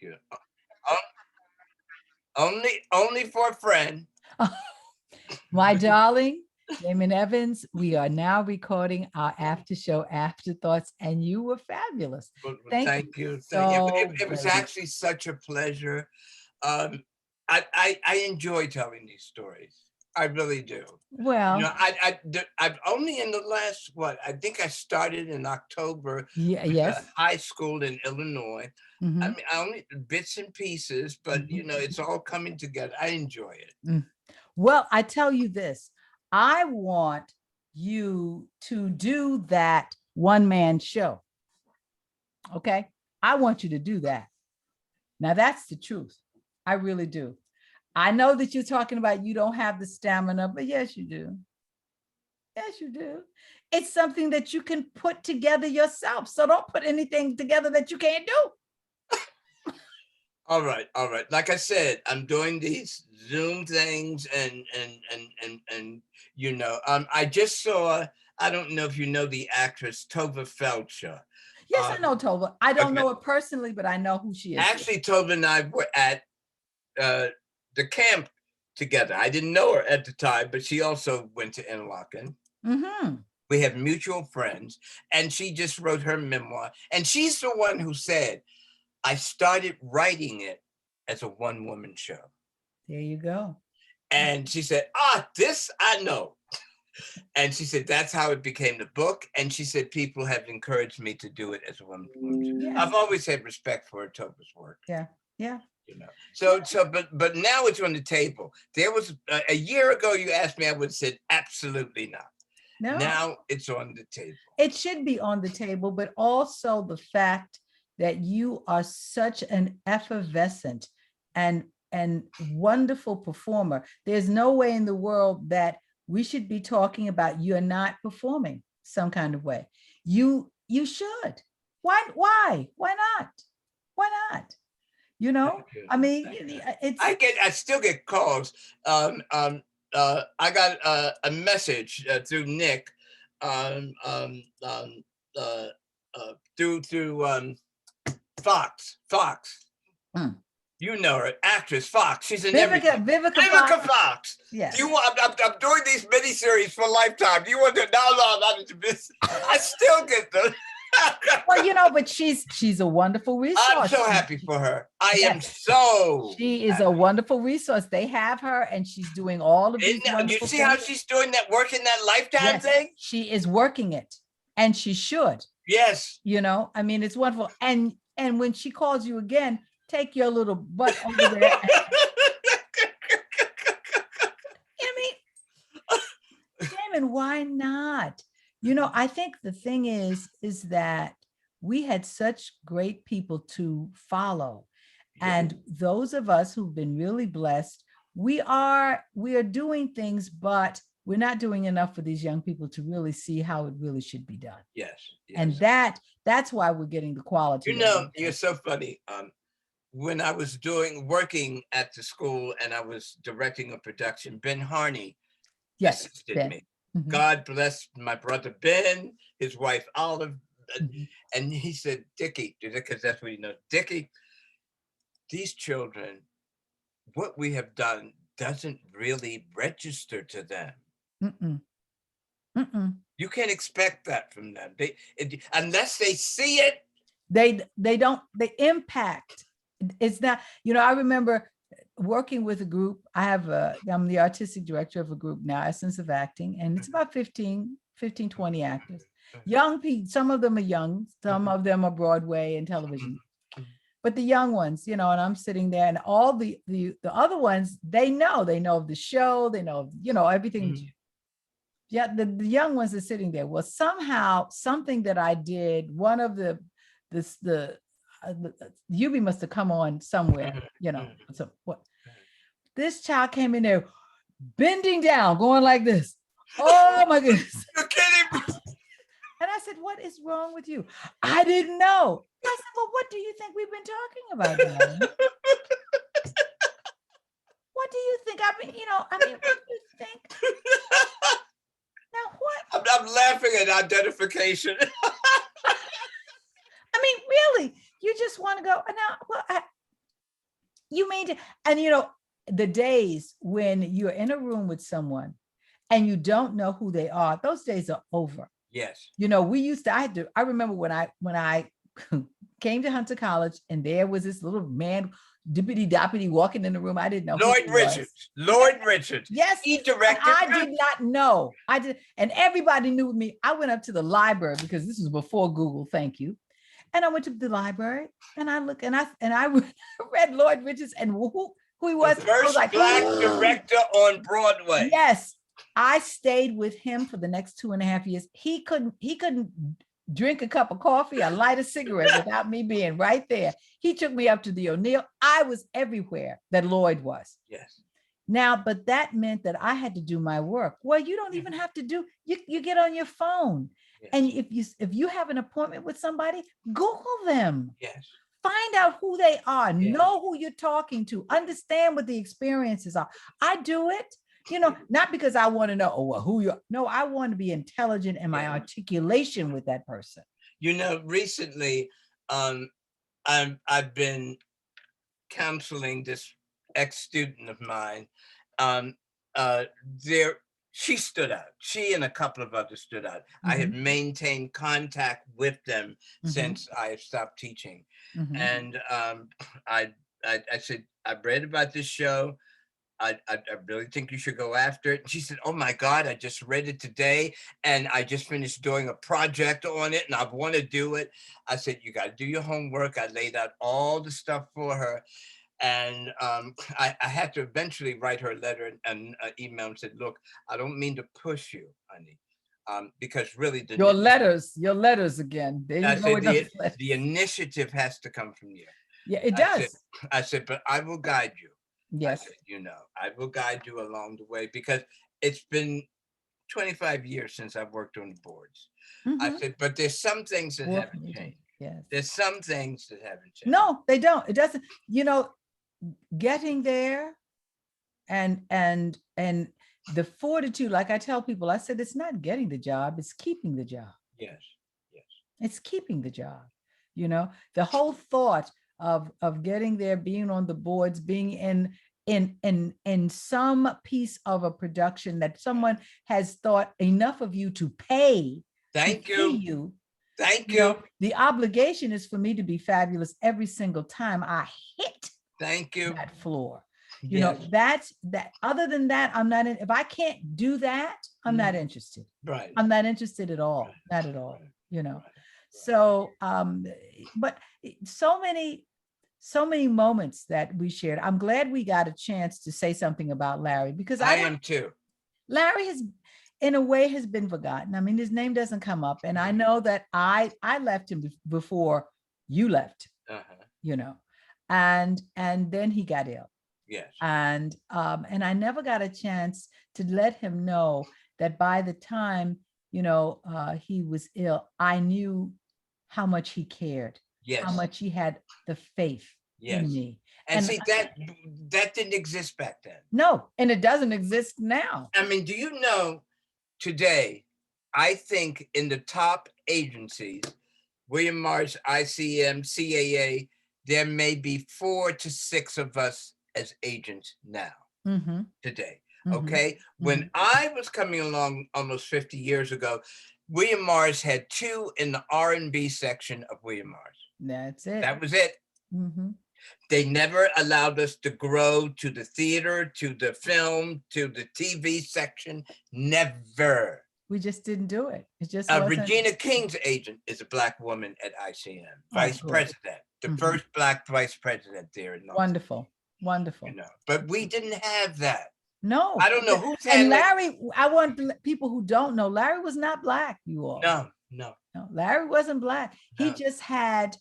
you. Only for a friend. My darling, Damon Evans, we are now recording our after show afterthoughts, and you were fabulous. Well, Thank you thank you. Thank you. so It was very much. actually such a pleasure. Um, I enjoy telling these stories. I really do. Well, I've only in the last I think I started in October yeah, with a yes. high school in Illinois. I Mhm, mean, I only bits and pieces, but mhm, it's all coming together. I enjoy it. mm. Well, I tell you this, I want you to do that one man show. Okay. I want you to do that. Now, that's the truth. I really do. I know that you're talking about you don't have the stamina, but yes, you do. Yes, you do. It's something that you can put together yourself. So don't put anything together that you can't do. All right, all right. Like I said, I'm doing these Zoom things, and I just saw. I don't know if you know the actress Tova Felcher. Yes, I Um, know Tova. I don't okay. know her personally, but I know who she is. Actually, Tova and I were at uh, the camp together. I didn't know her at the time, but she also went to Interlochen. Mm-hmm. We have mutual friends, and she just wrote her memoir. And she's the one who said, I started writing it as a one-woman show. There you go. And she said, this I know. And she said, that's how it became the book. And she said, people have encouraged me to do it as a woman show. Yes. I've always had respect for Tova's work. Yeah. Yeah. But now it's on the table. There was a year ago, you asked me, I would have said, absolutely not. No. Now it's on the table. It should be on the table, but also the fact that you are such an effervescent and wonderful performer. There's no way in the world that we should be talking about you're not performing some kind of way. You should. Why not? Why not? I mean, I still get calls. I got a message through Nick, um, um, um, uh, through Fox. Mm. You know her, actress Fox. She's in Vivica Fox. Yes. Do you want? I'm doing these miniseries for Lifetime. Do you want to? No, not into business. I still get them. Well, but she's a wonderful resource. I'm so happy for her. I am so. She is a wonderful resource. They have her, and she's doing all of these wonderful things. You see things. how she's doing that, working that Lifetime thing? She is working it, and she should. Yes. I mean, it's wonderful. And when she calls you again, take your little butt over there. Damon, why not? I think the thing is that we had such great people to follow. And those of us who've been really blessed, we are doing things, but we're not doing enough for these young people to really see how it really should be done. Yes. And that's why we're getting the quality. You're so funny. When I was working at the school and I was directing a production, Ben Harney assisted me. Mm-hmm. God bless my brother Ben, his wife Olive. Mm-hmm. And he said, Dickie, because that's what he knows, Dickie, these children, what we have done doesn't really register to them. Mm-mm. Mm-mm. You can't expect that from them. Unless they see it. They don't, the impact. It's not, I remember working with a group. I'm the artistic director of a group now, Essence of Acting, and it's about 15, 20 actors. Young people, some of them are young, some of them are Broadway and television. But the young ones, and I'm sitting there, and all the other ones, they know of the show, they know, everything. Mm-hmm. The young ones are sitting there. Well, somehow something that I did, one of the UB must have come on somewhere, So what? This child came in there, bending down, going like this. Oh my goodness! You're kidding me. And I said, "What is wrong with you?" I didn't know. I said, "Well, what do you think we've been talking about, darling? What do you think? What do you think?" Now what? I'm laughing at identification. Really, you just want to go now. Well, You mean to, and you know, the days when you're in a room with someone and you don't know who they are, those days are over. Yes. You know, I remember when I came to Hunter College and there was this little man, dippity doppity, walking in the room. I didn't know Lloyd Richards. Lloyd Richards. Yes. He directed. I did not know. I did, and everybody knew me. I went up to the library because this was before Google. Thank you. And I went to the library and I looked and I read Lloyd Richards and who he was. The first like, Black director on Broadway. Yes. I stayed with him for the next 2.5 years. He couldn't drink a cup of coffee or light a cigarette without me being right there. He took me up to the O'Neill. I was everywhere that Lloyd was. Yes. Now, but that meant that I had to do my work. Well, you don't even have to do, you get on your phone. Yes. And if you have an appointment with somebody, Google them. Yes. Find out who they are, know who you're talking to, understand what the experiences are. I do it, you know, not because I want to know, oh, well, who you're, no, I want to be intelligent in my articulation with that person. You know, recently, I've been counseling this ex-student of mine. She stood out. She and a couple of others stood out. Mm-hmm. I have maintained contact with them since I have stopped teaching. And I said, I've read about this show. I really think you should go after it. And she said, oh my God, I just read it today and I just finished doing a project on it and I want to do it. I said, you got to do your homework. I laid out all the stuff for her. And I had to eventually write her a letter and email and said, look, I don't mean to push you, honey, because really your letters again. The initiative has to come from you. Yeah, it does. I said, but I will guide you. Yes. I said, you know, I will guide you along the way because it's been 25 years since I've worked on the boards. I said, but there's some things that haven't changed. Yes. There's some things that haven't changed. No, they don't. It doesn't, you know, getting there and the fortitude, like I tell people, I said, it's not getting the job, it's keeping the job. Yes. Yes. It's keeping the job. You know, the whole thought of getting there, being on the boards, being in some piece of a production that someone has thought enough of you to pay. Thank you. Thank you. Know, the obligation is for me to be fabulous every single time I hit that floor. You know, that other than that, I'm not in, if I can't do that, I'm not interested. Right. I'm not interested at all. Right. Not at all, you know. Right. So, but so many moments that we shared. I'm glad we got a chance to say something about Larry because I am too. Larry in a way has been forgotten. I mean, his name doesn't come up. And I know that I left him before you left, you know, and then he got ill. Yes. And I never got a chance to let him know that by the time, you know, he was ill, I knew how much he cared, how much he had the faith in me. And see, that didn't exist back then. No, and it doesn't exist now. I mean, do you know, today, I think in the top agencies, William Morris, ICM, CAA, there may be 4 to 6 of us as agents now, today, okay? When I was coming along almost 50 years ago, William Morris had 2 in the R&B section of William Morris. That's it. That was it. They never allowed us to grow to the theater, to the film, to the TV section. Never. We just didn't do it. It just Regina King's agent is a Black woman at ICM, vice president, the first Black vice president there. Wonderful, wonderful. You know, but we didn't have that. No. I don't know who's and Larry, I want people who don't know, Larry was not Black, you all. No, Larry wasn't Black. He just had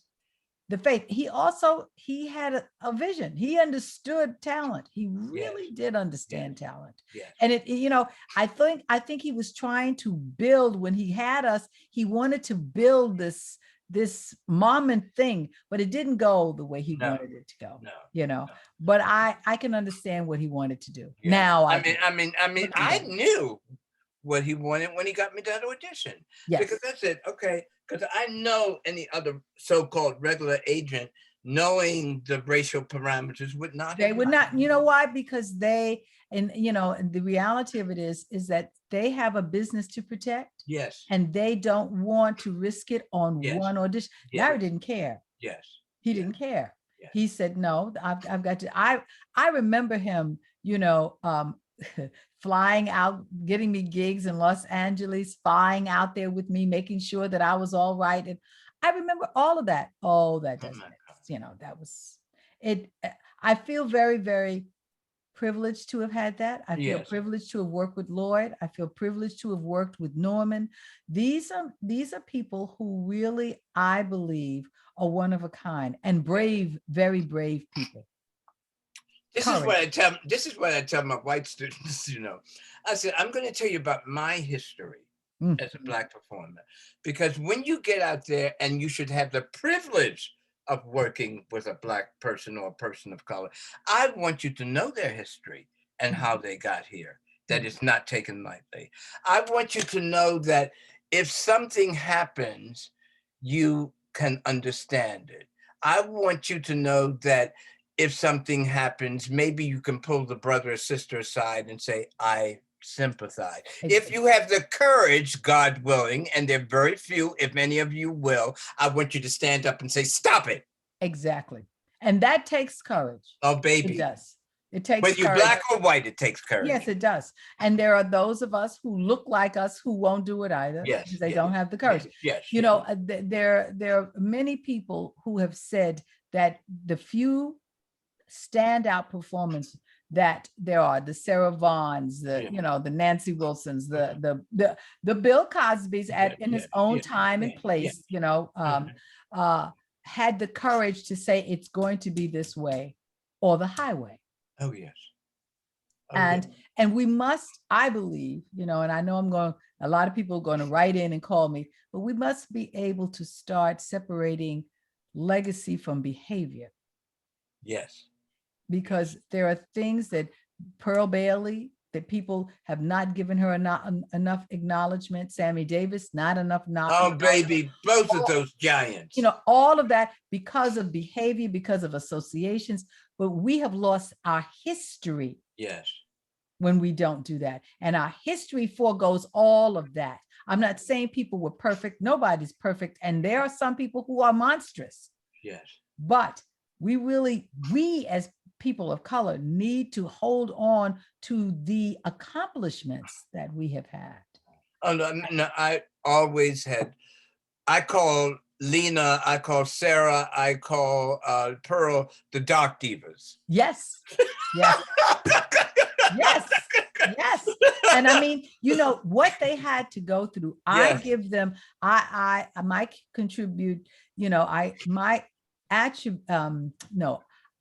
the faith. He had a vision. He understood talent. He really did understand talent. Yes. And it, you know, I think he was trying to build, when he had us, he wanted to build this moment thing, but it didn't go the way he wanted it to go. You know, but I can understand what he wanted to do. Yeah. Now I mean, I knew what he wanted when he got me that audition. Yes. Because I said, okay, because I know any other so-called regular agent knowing the racial parameters would not. They would not, you know why? Because they, and the reality of it is that they have a business to protect. Yes. And they don't want to risk it on one audition. Yes. Larry didn't care. Yes. He didn't care. Yes. He said, no, I've got to, I remember him, flying out, getting me gigs in Los Angeles, flying out there with me, making sure that I was all right. And I remember all of that. Oh, that doesn't, that was it. I feel very, very privileged to have had that. I feel privileged to have worked with Lloyd. I feel privileged to have worked with Norman. These are people who really, I believe, are one of a kind and brave, very brave people. This is what I tell my white students, I said, I'm going to tell you about my history as a Black performer, because when you get out there, and you should have the privilege of working with a Black person or a person of color, I want you to know their history and how they got here. That is not taken lightly. I want you to know that if something happens, you can understand it. I want you to know that if something happens, maybe you can pull the brother or sister aside and say, I sympathize. If you have the courage, God willing, and there are very few, if any of you will, I want you to stand up and say, stop it. Exactly. And that takes courage. Oh, baby. It does. It takes whether you're Black or white, it takes courage. Yes, it does. And there are those of us who look like us who won't do it either. Yes, because they don't have the courage. Yes. There are many people who have said that the few standout performance that there are, the Sarah Vaughns, the Nancy Wilsons, the Bill Cosby's in his own time and place, had the courage to say it's going to be this way or the highway. Oh, yes. And we must, I believe, and I know a lot of people are going to write in and call me, but we must be able to start separating legacy from behavior. Yes. Because there are things that Pearl Bailey, that people have not given her enough acknowledgement. Sammy Davis, not enough knowledge. Oh, baby, both of those giants. All of that because of behavior, because of associations, but we have lost our history. Yes. When we don't do that. And our history forgoes all of that. I'm not saying people were perfect. Nobody's perfect. And there are some people who are monstrous. Yes. But we as people of color need to hold on to the accomplishments that we have had. Oh, no, I always had, I call Lena, I call Sarah, I call Pearl the Dark Divas. Yes. Yes. Yes. And I mean, what they had to go through, I give them, I might contribute,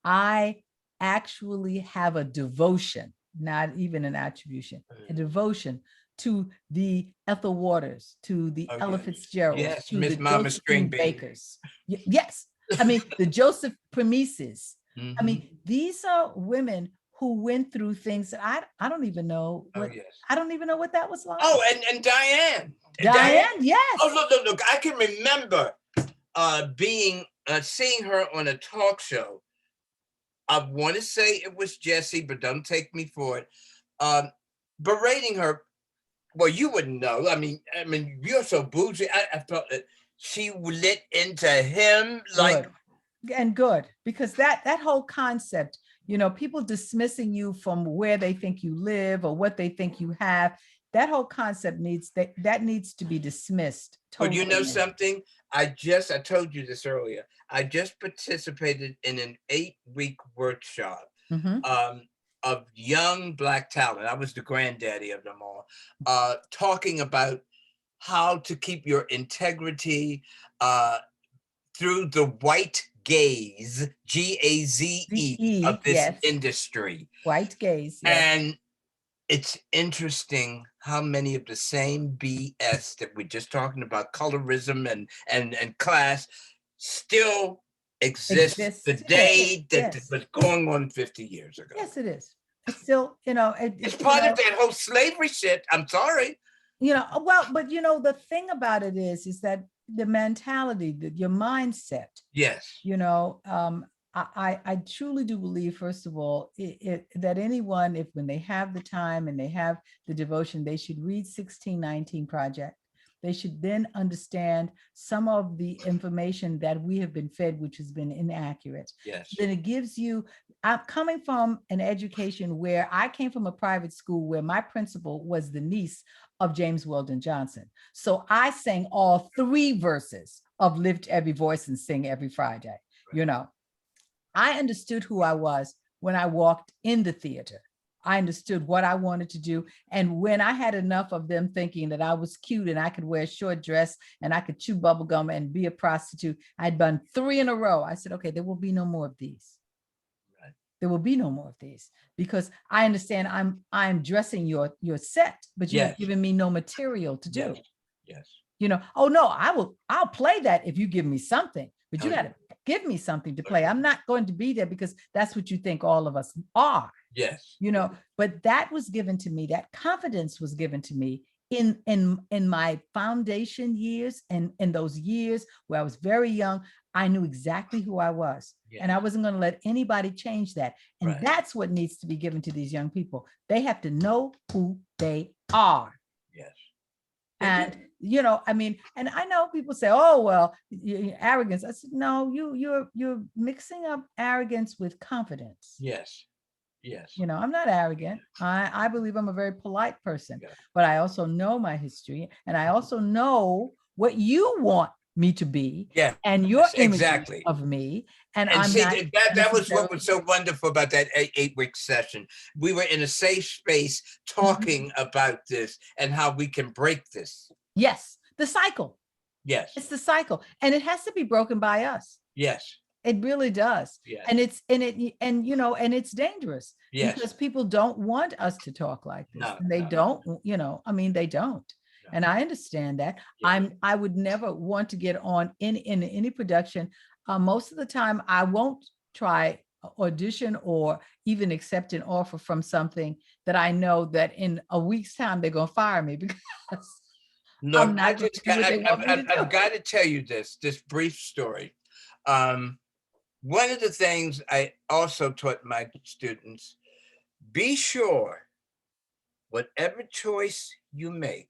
I actually have a devotion, not even an attribution, a devotion to the Ethel Waters, to the Ella Fitzgeralds, to Miss the Mama Josephine Bakers. Yes. I mean, the Joseph Premises. I mean, these are women who went through things that I don't even know. I don't even know what that was like. Oh, and Diane. Diane, yes. Oh, look, I can remember seeing her on a talk show. I want to say it was Jesse, but don't take me for it. Berating her. Well, you wouldn't know. I mean, you're so bougie. I felt that she lit into him like. Good, because that whole concept, people dismissing you from where they think you live or what they think you have, that whole concept needs to be dismissed. Totally. But you know something? I told you this earlier. I just participated in an 8-week workshop of young Black talent. I was the granddaddy of them all, talking about how to keep your integrity through the white gaze, Gaze of this industry. White gaze. Yes. And it's interesting how many of the same BS that we're just talking about, colorism and class, still exists today that was going on 50 years ago. Yes, it is. It's still, it's part of that whole slavery shit. I'm sorry. But the thing about it is that the mentality, your mindset. Yes. You know, I truly do believe, first of all, that anyone, if when they have the time and they have the devotion, they should read 1619 Project. They should then understand some of the information that we have been fed, which has been inaccurate. Yes. Then it gives you, I'm coming from an education where I came from a private school where my principal was the niece of James Weldon Johnson. So I sang all 3 verses of Lift Every Voice and Sing Every Friday. Right. You know, I understood who I was when I walked in the theater. I understood what I wanted to do. And when I had enough of them thinking that I was cute and I could wear a short dress and I could chew bubble gum and be a prostitute, I'd done 3 in a row. I said, okay, there will be no more of these. Right. There will be no more of these, because I understand I'm dressing your set, but you've given me no material to do. Yes. You know, oh no, I'll play that if you give me something, but you got to give me something to play. I'm not going to be there because that's what you think all of us are. Yes. You know, but that was given to me, that confidence was given to me in my foundation years, and in those years where I was very young. I knew exactly who I was, and I wasn't going to let anybody change that. And that's what needs to be given to these young people. They have to know who they are. Yes. And you know, I mean, and I know people say, "Oh, well, arrogance." I said, "No, you're mixing up arrogance with confidence." Yes. Yes. You know, I'm not arrogant. I believe I'm a very polite person, but I also know my history, and I also know what you want me to be, and your image of me. And I'm see, not that was what was so wonderful about that 8-week session. We were in a safe space talking about this and how we can break this. Yes, the cycle. Yes, it's the cycle, and it has to be broken by us. Yes. It really does. Yes. And you know, and it's dangerous because people don't want us to talk like this. No, and they don't, you know, I mean, they don't. No. And I understand that. I would never want to get on in any production. Most of the time I won't try audition or even accept an offer from something that I know that in a week's time they're going to fire me because look, I'm not I've got to tell you this brief story. One of the things I also taught my students, be sure whatever choice you make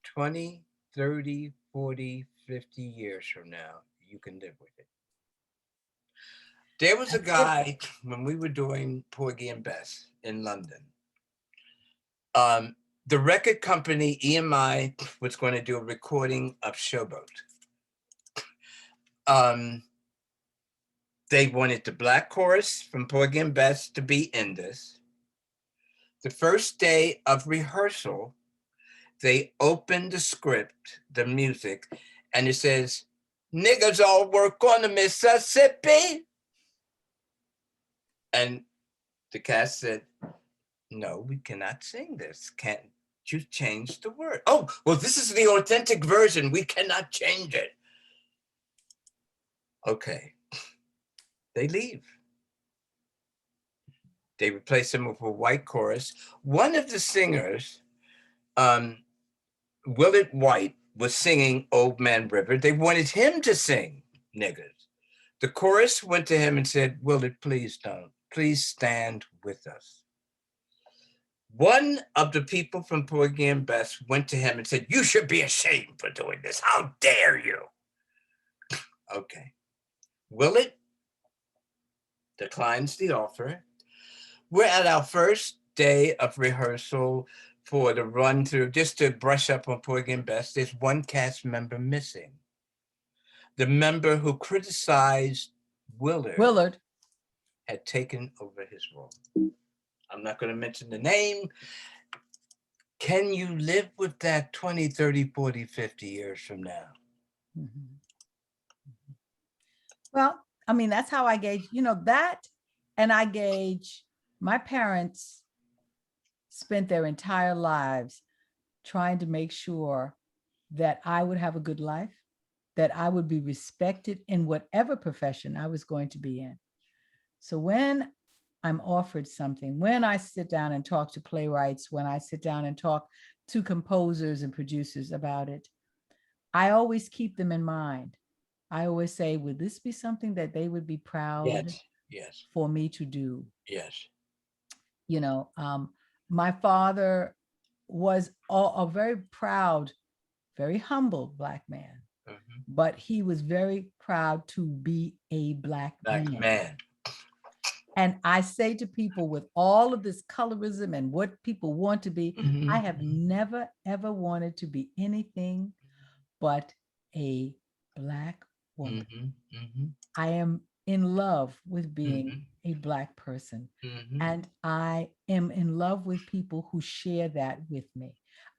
20, 30, 40, 50 years from now, you can live with it. There was a guy when we were doing Porgy and Bess in London. The record company EMI was going to do a recording of Showboat. They wanted the black chorus from Porgy and Bess to be in this. The first day of rehearsal, they opened the script, the music, and it says, "Niggas all work on the Mississippi." And the cast said, "No, we cannot sing this. Can't you change the word?" "Oh, well, this is the authentic version. We cannot change it." Okay. They leave. They replace him with a white chorus. One of the singers, Willard White, was singing Old Man River. They wanted him to sing Niggas. The chorus went to him and said, "Willard, please don't. Please stand with us." One of the people from Porgy and Bess went to him and said, "You should be ashamed for doing this. How dare you?" Okay. Willard declines the offer. We're at our first day of rehearsal for the run through, just to brush up on Porgy and Bess. There's one cast member missing. The member who criticized Willard had taken over his role. I'm not going to mention the name. Can you live with that 20, 30, 40, 50 years from now? Mm-hmm. Well, I mean, that's how I gauge, you know, that. And I gauge, my parents spent their entire lives trying to make sure that I would have a good life, that I would be respected in whatever profession I was going to be in. So when I'm offered something, when I sit down and talk to playwrights, when I sit down and talk to composers and producers about it, I always keep them in mind. I always say, would this be something that they would be proud Yes, yes, for me to do? yes. You know, my father was a very proud, very humble Black man, Mhm. but he was very proud to be a Black Black man. man. And I say to people, with all of this colorism and what people want to be, Mhm. I have never, ever wanted to be anything but a Black woman. Mhm, mhm, I am in love with being mhm, a Black person. mhm. And I am in love with people who share that with me.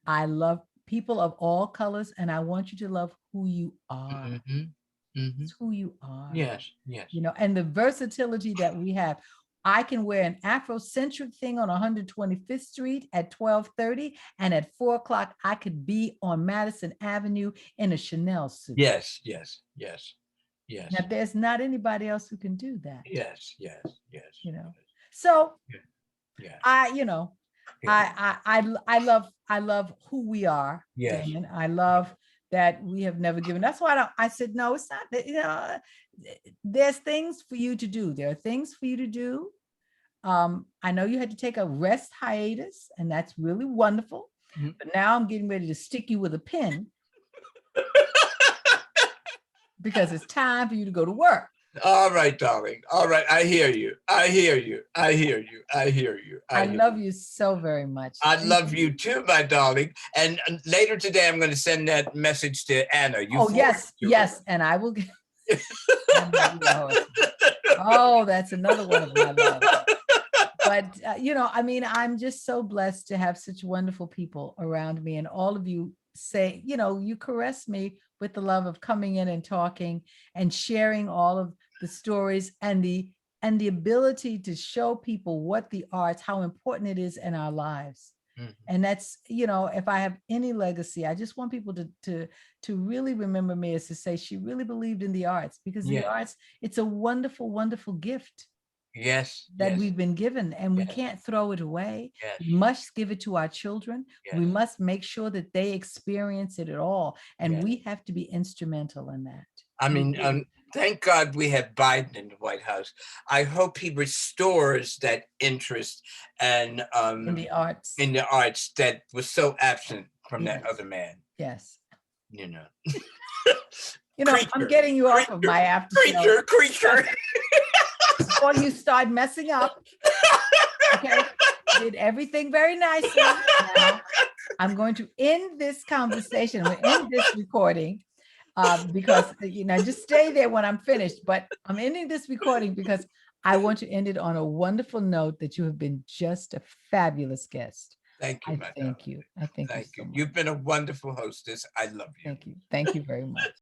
I love people of all colors, and I want you to love who you are. Mhm, mhm. It's who you are. Yes, yes. You know, and the versatility that we have. I can wear an Afrocentric thing on 125th Street at 12:30, and at 4 o'clock, I could be on Madison Avenue in a Chanel suit. Yes, yes, yes, yes. Now, there's not anybody else who can do that. Yes, yes, yes. You know, so Yeah. you know, Yeah. I love who we are, Yes. Damon. I love that we have never given. That's why I said, no, it's not that, you know, there's things for you to do. There are things for you to do. I know you had to take a rest hiatus, and that's really wonderful. Mhm. But now I'm getting ready to stick you with a pin because it's time for you to go to work. All right, darling. All right. I hear you. I hear you. I hear you. I hear you. I hear love you so very much. I Thank love you too, my darling. And later today, I'm going to send that message to Anna. You Oh, forward yes, it to yes. And I will get. Oh, that's another one of my loves. But, you know, I mean, I'm just so blessed to have such wonderful people around me. And all of you say, you know, you caress me with the love of coming in and talking and sharing all of the stories and the ability to show people what the arts, how important it is in our lives. Mhm. And that's, you know, if I have any legacy, I just want people to really remember me, is to say she really believed in the arts, because the Yes. arts, it's a wonderful, wonderful gift Yes. that Yes. we've been given, and we Yes. can't throw it away. Yes. We must give it to our children. We Yes. must make sure that they experience it at all. And Yes. we have to be instrumental in that. I mean, thank God we have Biden in the White House. I hope he restores that interest and In the arts. that was so absent from that Yes. other man. Yes. You know. You know, I'm Creature, getting you off of my after show creature. before you start messing up. Okay. Did everything very nicely. Now, I'm going to end this conversation. I'm going to end this recording because, you know, just stay there when I'm finished. But I'm ending this recording because I want to end it on a wonderful note that you have been just a fabulous guest. Thank you, I my thank darling. you. I thank you Thank so you. much. You've been a wonderful hostess. I love you. Thank you. Thank you very much.